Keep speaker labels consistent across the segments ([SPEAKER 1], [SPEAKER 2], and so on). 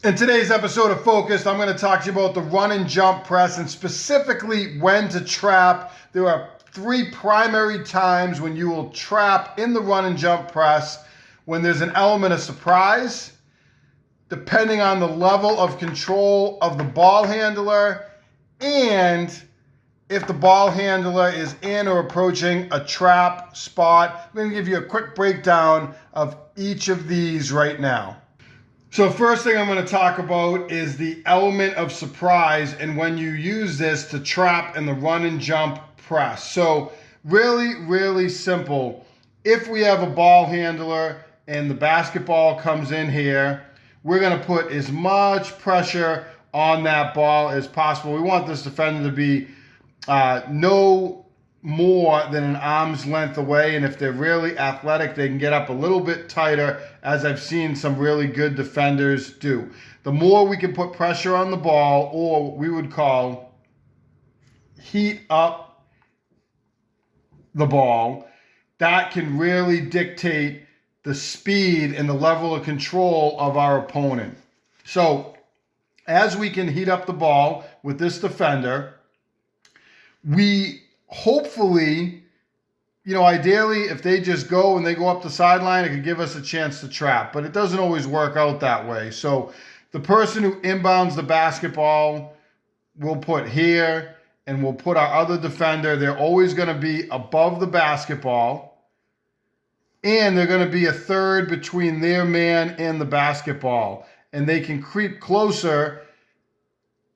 [SPEAKER 1] In today's episode of Focused, I'm going to talk to you about the run and jump press and specifically when to trap. There are three primary times when you will trap in the run and jump press: when there's an element of surprise, depending on the level of control of the ball handler, and if the ball handler is in or approaching a trap spot. I'm going to give you a quick breakdown of each of these right now. So first thing I'm going to talk about is the element of surprise and when you use this to trap in the run and jump press. So really simple. If we have a ball handler and the basketball comes in here, we're going to put as much pressure on that ball as possible. We want this defender to be no more than an arm's length away, and if they're really athletic, they can get up a little bit tighter, as I've seen some really good defenders do. The more we can put pressure on the ball, or what we would call heat up the ball, that can really dictate the speed and the level of control of our opponent. So as we can heat up the ball with this defender, we hopefully, ideally, if they just go and they go up the sideline, it could give us a chance to trap, but it doesn't always work out that way. So the person who inbounds the basketball, we'll put here, and we'll put our other defender. They're always going to be above the basketball, and they're going to be a third between their man and the basketball, and they can creep closer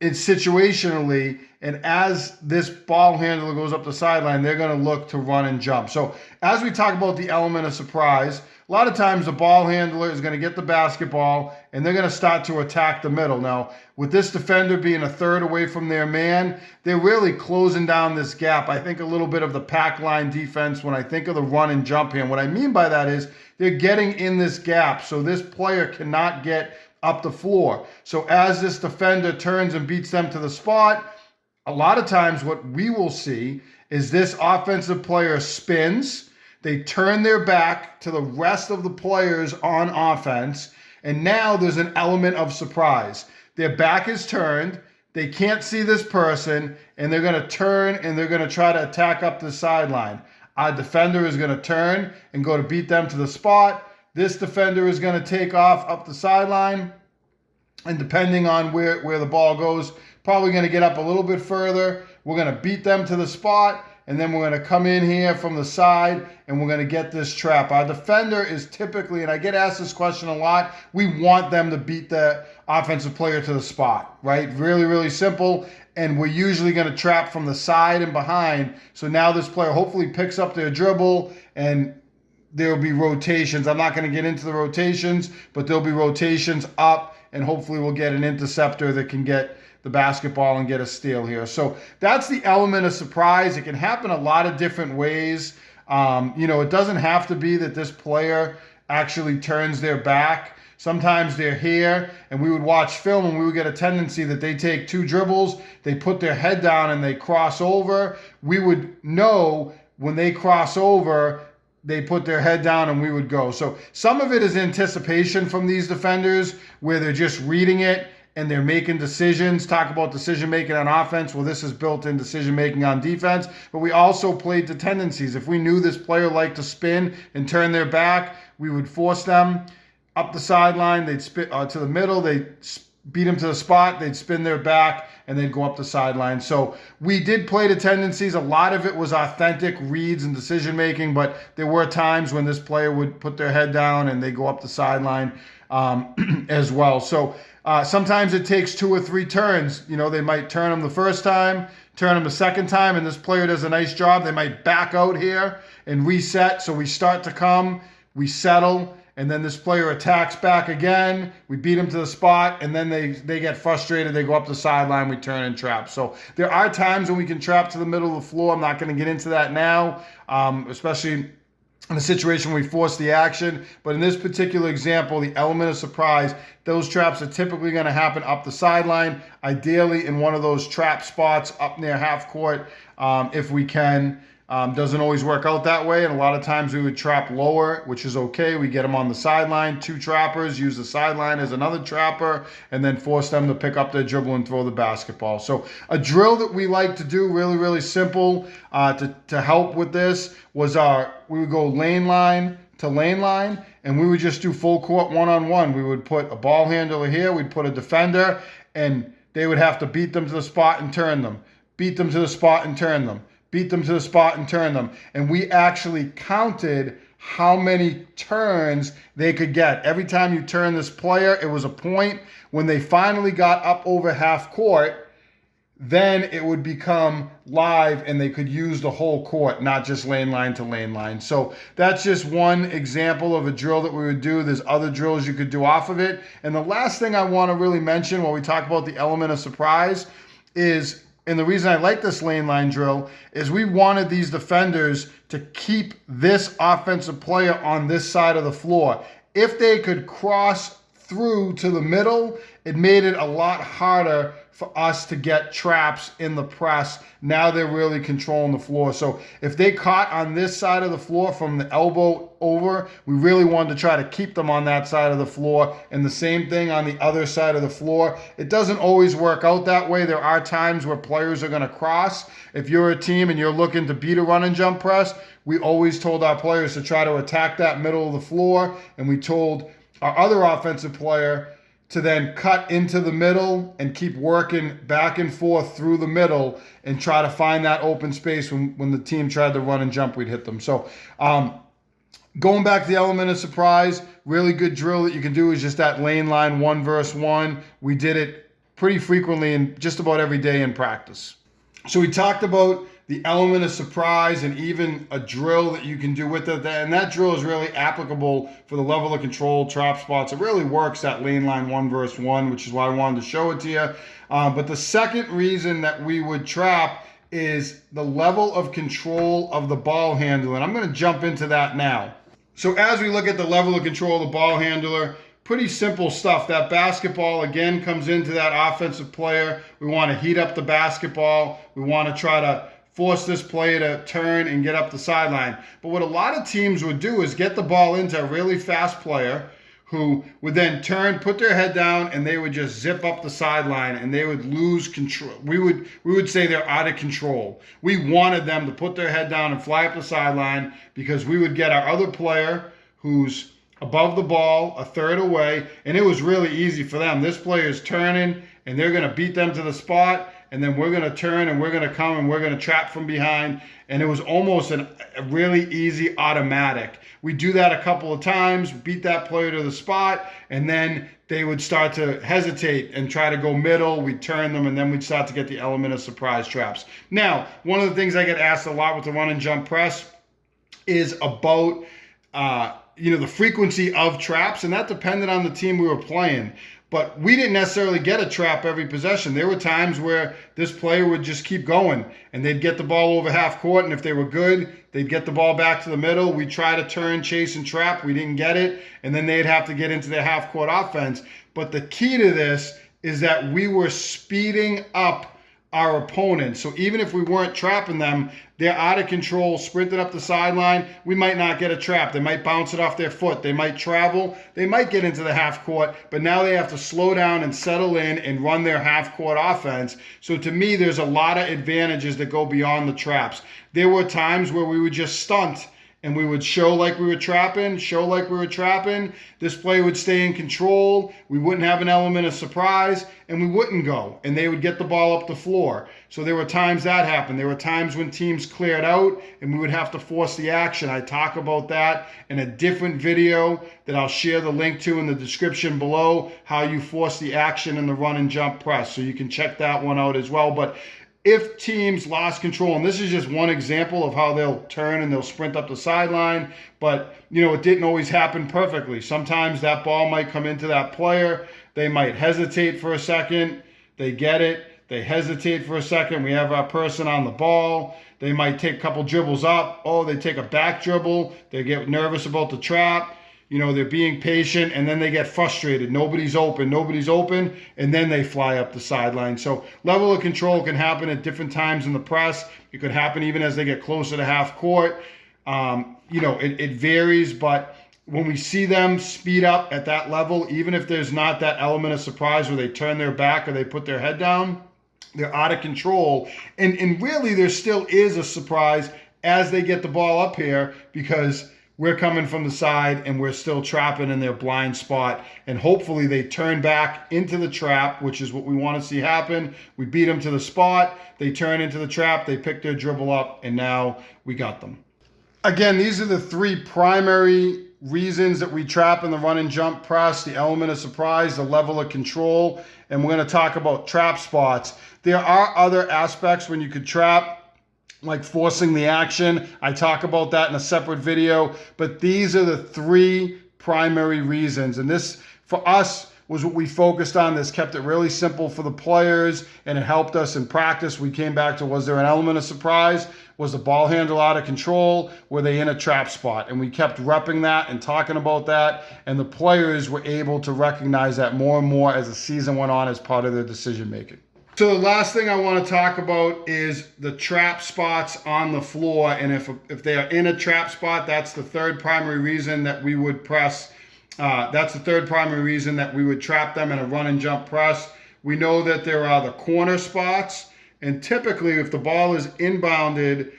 [SPEAKER 1] situationally, and as this ball handler goes up the sideline, they're going to look to run and jump. So as we talk about the element of surprise, a lot of times the ball handler is going to get the basketball and they're going to start to attack the middle. Now, with this defender being a third away from their man, they're really closing down this gap. I think a little bit of the pack line defense when I think of the run and jump here. And what I mean by that is they're getting in this gap, so this player cannot get up the floor. So as this defender turns and beats them to the spot, a lot of times what we will see is this offensive player spins, they turn their back to the rest of the players on offense, and now there's an element of surprise. Their back is turned, they can't see this person, and they're going to turn and they're going to try to attack up the sideline. Our defender is going to turn and go to beat them to the spot. This defender is going to take off up the sideline, and depending on where the ball goes, probably going to get up a little bit further. We're going to beat them to the spot, and then we're going to come in here from the side, and we're going to get this trap. Our defender is typically, and I get asked this question a lot, we want them to beat the offensive player to the spot, right? Really simple, and we're usually going to trap from the side and behind. So now this player hopefully picks up their dribble, and there will be rotations. I'm not going to get into the rotations, but there'll be rotations up, and hopefully we'll get an interceptor that can get the basketball and get a steal here. So that's the element of surprise. It can happen a lot of different ways. It doesn't have to be that this player actually turns their back. Sometimes they're here, and we would watch film, and we would get a tendency that they take two dribbles, they put their head down, and they cross over. We would know when they cross over, they put their head down and we would go. So some of it is anticipation from these defenders where they're just reading it and they're making decisions. Talk about decision making on offense. Well, this is built in decision making on defense. But we also played to tendencies. If we knew this player liked to spin and turn their back, we would force them up the sideline. They'd spin to the middle. They'd beat them to the spot. They'd spin their back and they'd go up the sideline. So we did play to tendencies. A lot of it was authentic reads and decision making, but there were times when this player would put their head down and they go up the sideline as well. So sometimes it takes two or three turns. They might turn them the first time, turn them the second time, and this player does a nice job. They might back out here and reset. So we start to come, we settle, and then this player attacks back again. We beat him to the spot, and then they get frustrated. They go up the sideline. We turn and trap. So there are times when we can trap to the middle of the floor. I'm not going to get into that now, especially in a situation where we force the action. But in this particular example, the element of surprise, those traps are typically going to happen up the sideline, ideally in one of those trap spots up near half court if we can. Doesn't always work out that way, and a lot of times we would trap lower, which is okay. We get them on the sideline, 2 trappers, use the sideline as another trapper, and then force them to pick up their dribble and throw the basketball. So a drill that we like to do, really, really simple, to help with this was we would go lane line to lane line, and we would just do full court one-on-one. We would put a ball handler here, we'd put a defender, and they would have to beat them to the spot and turn them, beat them to the spot and turn them, beat them to the spot and turn them. And we actually counted how many turns they could get. Every time you turn this player, it was a point. When they finally got up over half court, then it would become live and they could use the whole court, not just lane line to lane line. So that's just one example of a drill that we would do. There's other drills you could do off of it. And the last thing I want to really mention when we talk about the element of surprise is, and the reason I like this lane line drill, is we wanted these defenders to keep this offensive player on this side of the floor. If they could cross through to the middle, it made it a lot harder for us to get traps in the press. Now they're really controlling the floor. So if they caught on this side of the floor from the elbow over, we really wanted to try to keep them on that side of the floor. And the same thing on the other side of the floor. It doesn't always work out that way. There are times where players are going to cross. If you're a team and you're looking to beat a run and jump press, we always told our players to try to attack that middle of the floor. And we told our other offensive player to then cut into the middle and keep working back and forth through the middle and try to find that open space when the team tried to run and jump, we'd hit them. So going back to the element of surprise, really good drill that you can do is just that lane line 1 versus 1. We did it pretty frequently and just about every day in practice. So we talked about the element of surprise and even a drill that you can do with it. And that drill is really applicable for the level of control, trap spots. It really works, that lane line 1 versus 1, which is why I wanted to show it to you. But the second reason that we would trap is the level of control of the ball handler. And I'm going to jump into that now. So as we look at the level of control of the ball handler, pretty simple stuff. That basketball, again, comes into that offensive player. We want to heat up the basketball. We want to try to force this player to turn and get up the sideline. But what a lot of teams would do is get the ball into a really fast player who would then turn, put their head down, and they would just zip up the sideline and they would lose control. We would say they're out of control. We wanted them to put their head down and fly up the sideline because we would get our other player who's above the ball, a third away, and it was really easy for them. This player is turning and they're going to beat them to the spot, and then we're going to turn and we're going to come and we're going to trap from behind. And it was almost a really easy automatic. We do that a couple of times, beat that player to the spot, and then they would start to hesitate and try to go middle. We'd turn them, and then we'd start to get the element of surprise traps. Now, one of the things I get asked a lot with the run and jump press is about the frequency of traps, and that depended on the team we were playing. But we didn't necessarily get a trap every possession. There were times where this player would just keep going and they'd get the ball over half court, and if they were good, they'd get the ball back to the middle. We'd try to turn, chase, and trap. We didn't get it, and then they'd have to get into their half court offense. But the key to this is that we were speeding up our opponents. So even if we weren't trapping them, they're out of control, sprinting up the sideline. We might not get a trap. They might bounce it off their foot. They might travel. They might get into the half court, but now they have to slow down and settle in and run their half court offense. So to me, there's a lot of advantages that go beyond the traps. There were times where we would just stunt and we would show like we were trapping. This player would stay in control. We wouldn't have an element of surprise, and we wouldn't go, and they would get the ball up the floor. So there were times that happened. There were times when teams cleared out, and we would have to force the action. I talk about that in a different video that I'll share the link to in the description below, how you force the action in the run and jump press. So you can check that one out as well. But if teams lost control, and this is just one example of how they'll turn and they'll sprint up the sideline, but it didn't always happen perfectly. Sometimes that ball might come into that player. They might hesitate for a second. They get it. They hesitate for a second. We have our person on the ball. They might take a couple dribbles up. Oh, they take a back dribble. They get nervous about the trap. they're being patient, and then they get frustrated. Nobody's open, and then they fly up the sideline. So level of control can happen at different times in the press. It could happen even as they get closer to half court. It varies, but when we see them speed up at that level, even if there's not that element of surprise where they turn their back or they put their head down, they're out of control. And really, there still is a surprise as they get the ball up here, because we're coming from the side and we're still trapping in their blind spot. And hopefully they turn back into the trap, which is what we want to see happen. We beat them to the spot. They turn into the trap. They pick their dribble up, and now we got them. Again, these are the three primary reasons that we trap in the run and jump press: the element of surprise, the level of control, and we're going to talk about trap spots. There are other aspects when you could trap, like forcing the action. I talk about that in a separate video, but these are the three primary reasons. And this, for us, was what we focused on. This kept it really simple for the players, and it helped us in practice. We came back to, was there an element of surprise? Was the ball handle out of control? Were they in a trap spot? And we kept repping that and talking about that, and the players were able to recognize that more and more as the season went on as part of their decision making. So the last thing I want to talk about is the trap spots on the floor. And if they are in a trap spot, that's the third primary reason that we would press. That's the third primary reason that we would trap them in a run and jump press. We know that there are the corner spots. And typically, if the ball is inbounded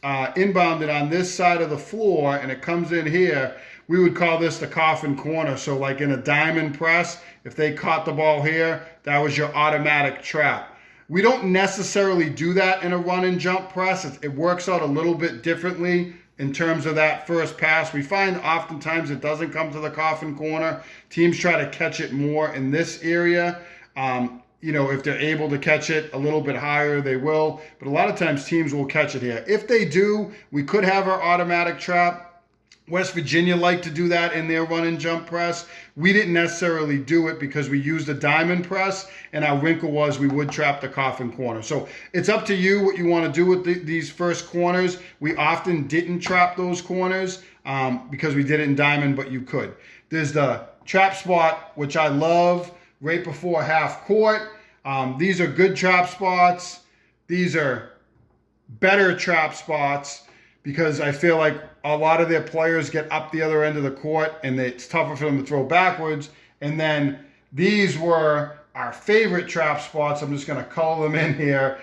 [SPEAKER 1] on this side of the floor and it comes in here, we would call this the coffin corner. So like in a diamond press, if they caught the ball here, that was your automatic trap. We don't necessarily do that in a run and jump press. It works out a little bit differently in terms of that first pass. We find oftentimes it doesn't come to the coffin corner. Teams try to catch it more in this area. If they're able to catch it a little bit higher, they will. But a lot of times teams will catch it here. If they do, we could have our automatic trap. West Virginia liked to do that in their run and jump press. We didn't necessarily do it because we used a diamond press, and our wrinkle was we would trap the coffin corner. So it's up to you what you want to do with these first corners. We often didn't trap those corners because we did it in diamond, but you could. There's the trap spot, which I love, right before half court. These are good trap spots. These are better trap spots because I feel like a lot of their players get up the other end of the court and it's tougher for them to throw backwards. And then these were our favorite trap spots. I'm just going to color them in here.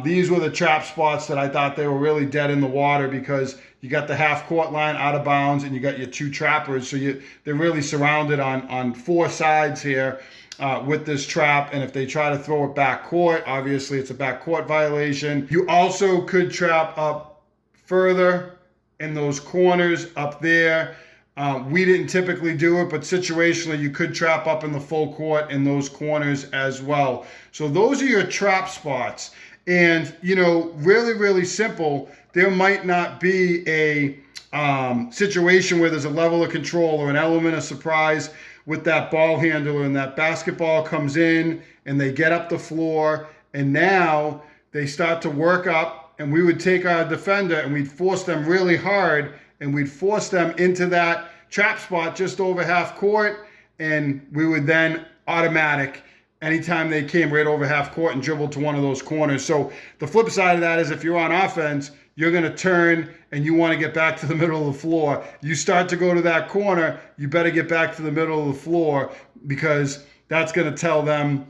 [SPEAKER 1] These were the trap spots that I thought they were really dead in the water because you got the half court line out of bounds and you got your two trappers. So they're really surrounded on four sides here with this trap. And if they try to throw it back court, obviously it's a back court violation. You also could trap up further in those corners up there. We didn't typically do it, but situationally you could trap up in the full court in those corners as well. So those are your trap spots. And, really, really simple. There might not be a situation where there's a level of control or an element of surprise with that ball handler, and that basketball comes in and they get up the floor and now they start to work up, and we would take our defender and we'd force them really hard and we'd force them into that trap spot just over half court, and we would then automatic anytime they came right over half court and dribbled to one of those corners. So the flip side of that is if you're on offense, you're going to turn and you want to get back to the middle of the floor. You start to go to that corner, you better get back to the middle of the floor because that's going to tell them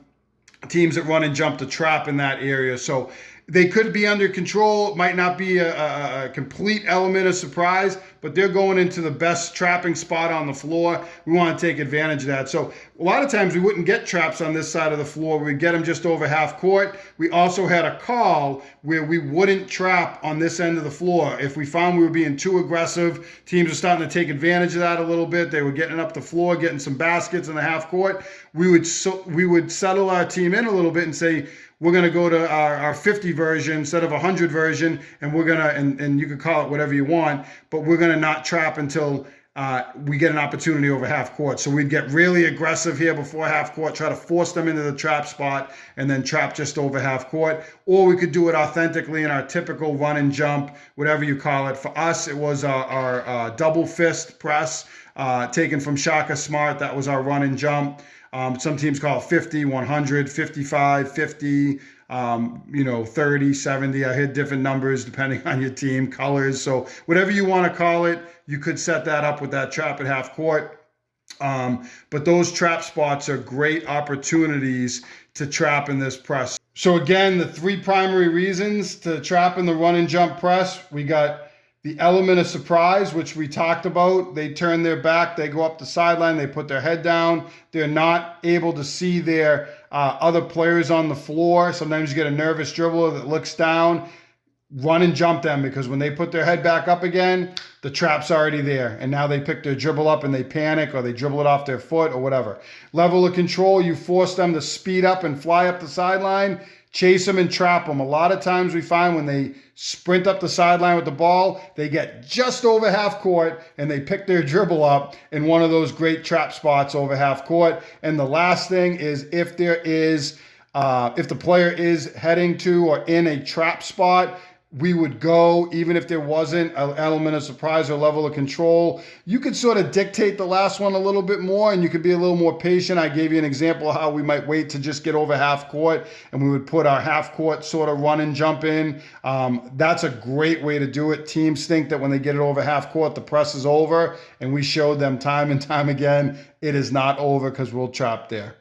[SPEAKER 1] teams that run and jump to trap in that area. So they could be under control. It might not be a complete element of surprise, but they're going into the best trapping spot on the floor. We want to take advantage of that. So a lot of times we wouldn't get traps on this side of the floor. We'd get them just over half court. We also had a call where we wouldn't trap on this end of the floor. If we found we were being too aggressive, teams were starting to take advantage of that a little bit. They were getting up the floor, getting some baskets in the half court. We would settle our team in a little bit and say, we're going to go to our 50 version instead of 100 version, and we're going to, and you can call it whatever you want, but we're going to not trap until we get an opportunity over half court. So we'd get really aggressive here before half court, try to force them into the trap spot, and then trap just over half court. Or we could do it authentically in our typical run and jump, whatever you call it. For us, it was our double fist press taken from Shaka Smart. That was our run and jump. Some teams call it 50, 100, 55, 50. 30, 70. I hit different numbers depending on your team, colors. So whatever you want to call it, you could set that up with that trap at half court. But those trap spots are great opportunities to trap in this press. So again, the three primary reasons to trap in the run and jump press, we got the element of surprise, which we talked about. They turn their back, they go up the sideline, they put their head down. They're not able to see their other players on the floor. Sometimes you get a nervous dribbler that looks down. Run and jump them, because when they put their head back up again, the trap's already there. And now they pick their dribble up and they panic, or they dribble it off their foot or whatever. Level of control, you force them to speed up and fly up the sideline. Chase them and trap them. A lot of times we find when they sprint up the sideline with the ball, they get just over half court and they pick their dribble up in one of those great trap spots over half court. And the last thing is, if the player is heading to or in a trap spot, we would go, even if there wasn't an element of surprise or level of control. You could sort of dictate the last one a little bit more, and you could be a little more patient. I gave you an example of how we might wait to just get over half court, and we would put our half court sort of run and jump in. That's a great way to do it. Teams think that when they get it over half court, the press is over, and we showed them time and time again, it is not over, because we'll trap there.